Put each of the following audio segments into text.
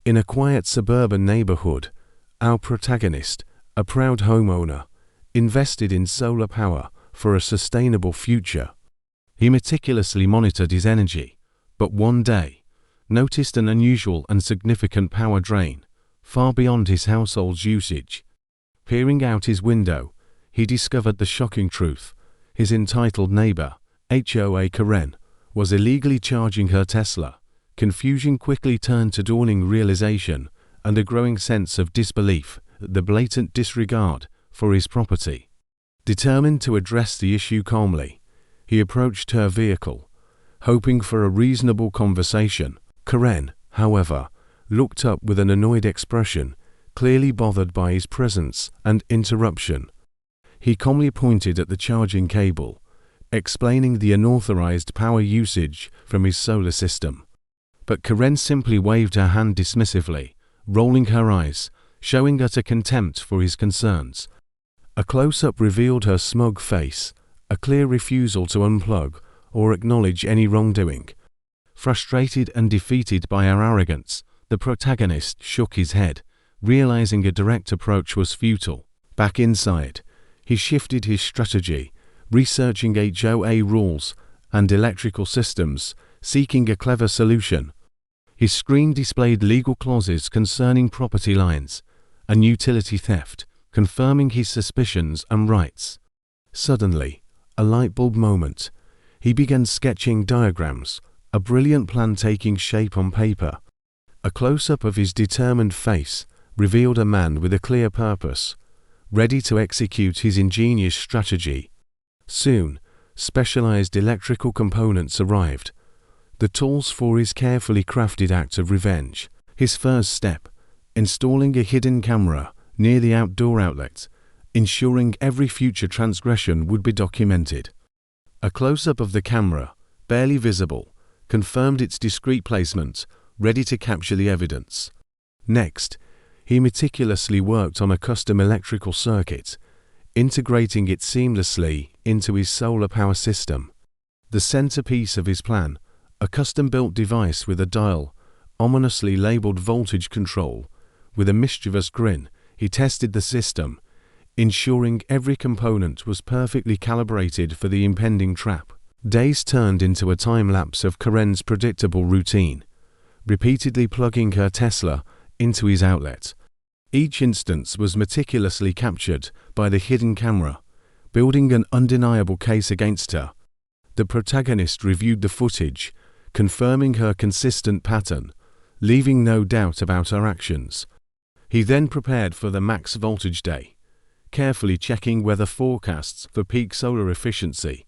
In a quiet suburban neighborhood, our protagonist, a proud homeowner, invested in solar power for a sustainable future. He meticulously monitored his energy, but one day noticed an unusual and significant power drain, far beyond his household's usage. Peering out his window, he discovered the shocking truth. His entitled neighbor, HOA Karen, was illegally charging her Tesla. Confusion quickly turned to dawning realization and a growing sense of disbelief at the blatant disregard for his property. Determined to address the issue calmly, he approached her vehicle, hoping for a reasonable conversation. Karen, however, looked up with an annoyed expression, clearly bothered by his presence and interruption. He calmly pointed at the charging cable, explaining the unauthorized power usage from his solar system. But Karen simply waved her hand dismissively, rolling her eyes, showing utter contempt for his concerns. A close-up revealed her smug face, a clear refusal to unplug or acknowledge any wrongdoing. Frustrated and defeated by her arrogance, the protagonist shook his head, realizing a direct approach was futile. Back inside, he shifted his strategy, researching HOA rules and electrical systems, seeking a clever solution. His screen displayed legal clauses concerning property lines and utility theft, confirming his suspicions and rights. Suddenly, a light bulb moment. He began sketching diagrams, a brilliant plan taking shape on paper. A close-up of his determined face revealed a man with a clear purpose, ready to execute his ingenious strategy. Soon, specialized electrical components arrived, the tools for his carefully crafted act of revenge. His first step, installing a hidden camera near the outdoor outlet, ensuring every future transgression would be documented. A close-up of the camera, barely visible, confirmed its discreet placement, ready to capture the evidence. Next, he meticulously worked on a custom electrical circuit, integrating it seamlessly into his solar power system. The centerpiece of his plan, a custom-built device with a dial, ominously labeled voltage control. With a mischievous grin, he tested the system, ensuring every component was perfectly calibrated for the impending trap. Days turned into a time-lapse of Karen's predictable routine, repeatedly plugging her Tesla into his outlet. Each instance was meticulously captured by the hidden camera, building an undeniable case against her. The protagonist reviewed the footage, confirming her consistent pattern, leaving no doubt about her actions. He then prepared for the max voltage day, carefully checking weather forecasts for peak solar efficiency.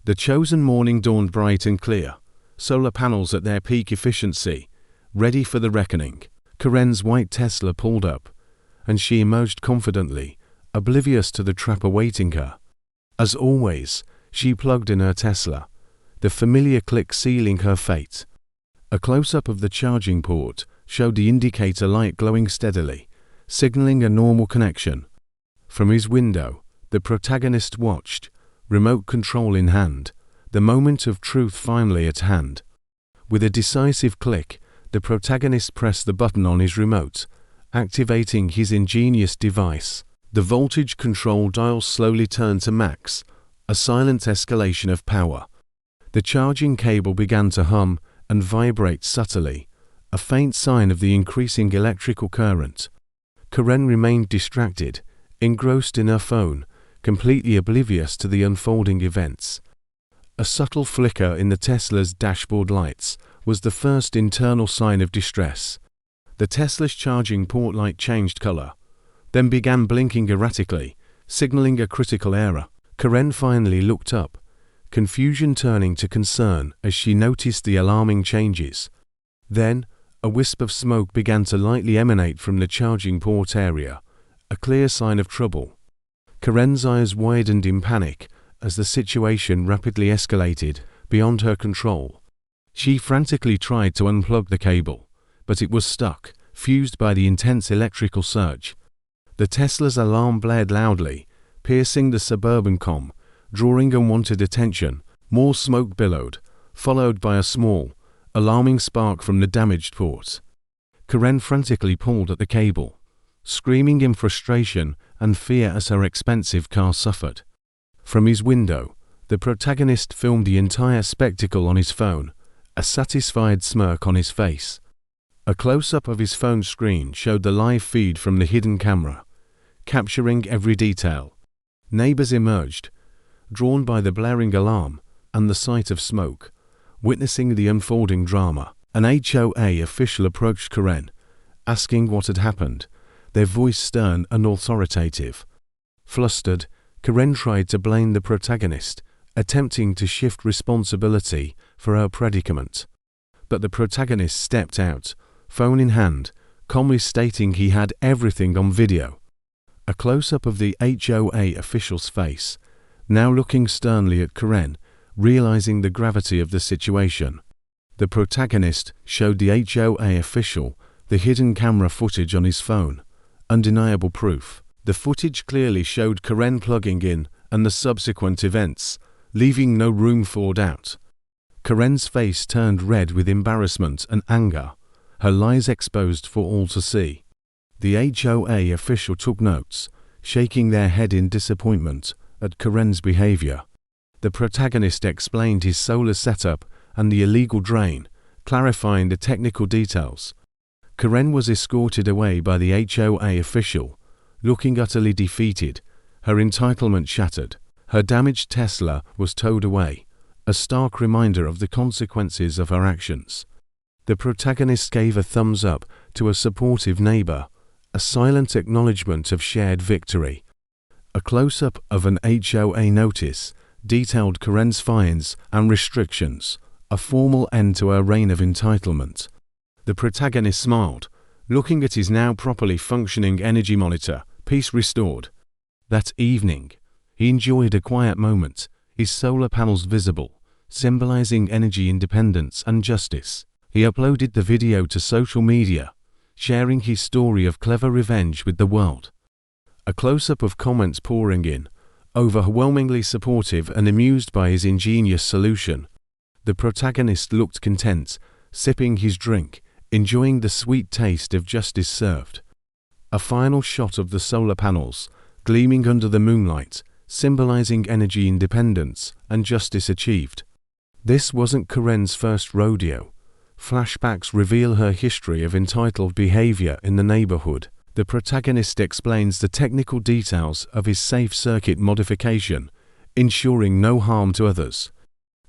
The chosen morning dawned bright and clear, solar panels at their peak efficiency, ready for the reckoning. Karen's white Tesla pulled up, and she emerged confidently, oblivious to the trap awaiting her. As always, she plugged in her Tesla, the familiar click sealing her fate. A close-up of the charging port showed the indicator light glowing steadily, signaling a normal connection. From his window, the protagonist watched, remote control in hand, the moment of truth finally at hand. With a decisive click, the protagonist pressed the button on his remote, activating his ingenious device. The voltage control dial slowly turned to max, a silent escalation of power. The charging cable began to hum and vibrate subtly, a faint sign of the increasing electrical current. Karen remained distracted, engrossed in her phone, completely oblivious to the unfolding events. A subtle flicker in the Tesla's dashboard lights was the first internal sign of distress. The Tesla's charging port light changed color, then began blinking erratically, signaling a critical error. Karen finally looked up, confusion turning to concern as she noticed the alarming changes. Then, a wisp of smoke began to lightly emanate from the charging port area, a clear sign of trouble. Karen's eyes widened in panic as the situation rapidly escalated beyond her control. She frantically tried to unplug the cable, but it was stuck, fused by the intense electrical surge. The Tesla's alarm blared loudly, piercing the suburban comm, drawing unwanted attention. More smoke billowed, followed by a small, alarming spark from the damaged port. Karen frantically pulled at the cable, screaming in frustration and fear as her expensive car suffered. From his window, the protagonist filmed the entire spectacle on his phone, a satisfied smirk on his face. A close-up of his phone screen showed the live feed from the hidden camera, capturing every detail. Neighbors emerged, drawn by the blaring alarm and the sight of smoke. Witnessing the unfolding drama, an HOA official approached Karen, asking what had happened, their voice stern and authoritative. Flustered, Karen tried to blame the protagonist, attempting to shift responsibility for her predicament. But the protagonist stepped out, phone in hand, calmly stating he had everything on video. A close-up of the HOA official's face, now looking sternly at Karen, realizing the gravity of the situation. The protagonist showed the HOA official the hidden camera footage on his phone, undeniable proof. The footage clearly showed Karen plugging in and the subsequent events, leaving no room for doubt. Karen's face turned red with embarrassment and anger, her lies exposed for all to see. The HOA official took notes, shaking their head in disappointment at Karen's behavior. The protagonist explained his solar setup and the illegal drain, clarifying the technical details. Karen was escorted away by the HOA official, looking utterly defeated, her entitlement shattered. Her damaged Tesla was towed away, a stark reminder of the consequences of her actions. The protagonist gave a thumbs up to a supportive neighbor, a silent acknowledgement of shared victory. A close-up of an HOA notice detailed Karen's fines and restrictions, a formal end to her reign of entitlement. The protagonist smiled, looking at his now properly functioning energy monitor, peace restored. That evening, he enjoyed a quiet moment, his solar panels visible, symbolizing energy independence and justice. He uploaded the video to social media, sharing his story of clever revenge with the world. A close-up of comments pouring in, overwhelmingly supportive and amused by his ingenious solution. The protagonist looked content, sipping his drink, enjoying the sweet taste of justice served. A final shot of the solar panels, gleaming under the moonlight, symbolizing energy independence and justice achieved. This wasn't Karen's first rodeo. Flashbacks reveal her history of entitled behavior in the neighborhood. The protagonist explains the technical details of his safe circuit modification, ensuring no harm to others.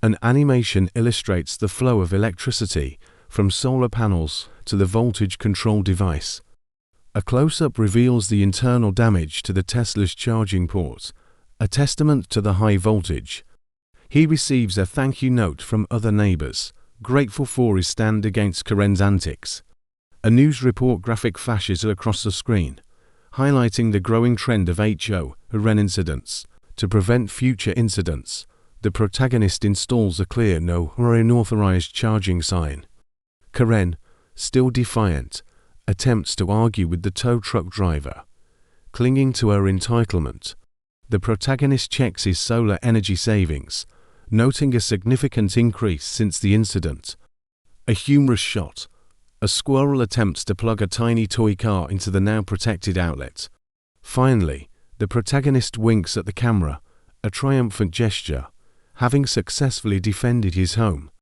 An animation illustrates the flow of electricity from solar panels to the voltage control device. A close-up reveals the internal damage to the Tesla's charging port, a testament to the high voltage. He receives a thank you note from other neighbors, grateful for his stand against Karen's antics. A news report graphic flashes across the screen, highlighting the growing trend of HOA incidents. To prevent future incidents, the protagonist installs a clear no or unauthorized charging sign. Karen, still defiant, attempts to argue with the tow truck driver. Clinging to her entitlement, the protagonist checks his solar energy savings, noting a significant increase since the incident. A humorous shot. A squirrel attempts to plug a tiny toy car into the now protected outlet. Finally, the protagonist winks at the camera, a triumphant gesture, having successfully defended his home.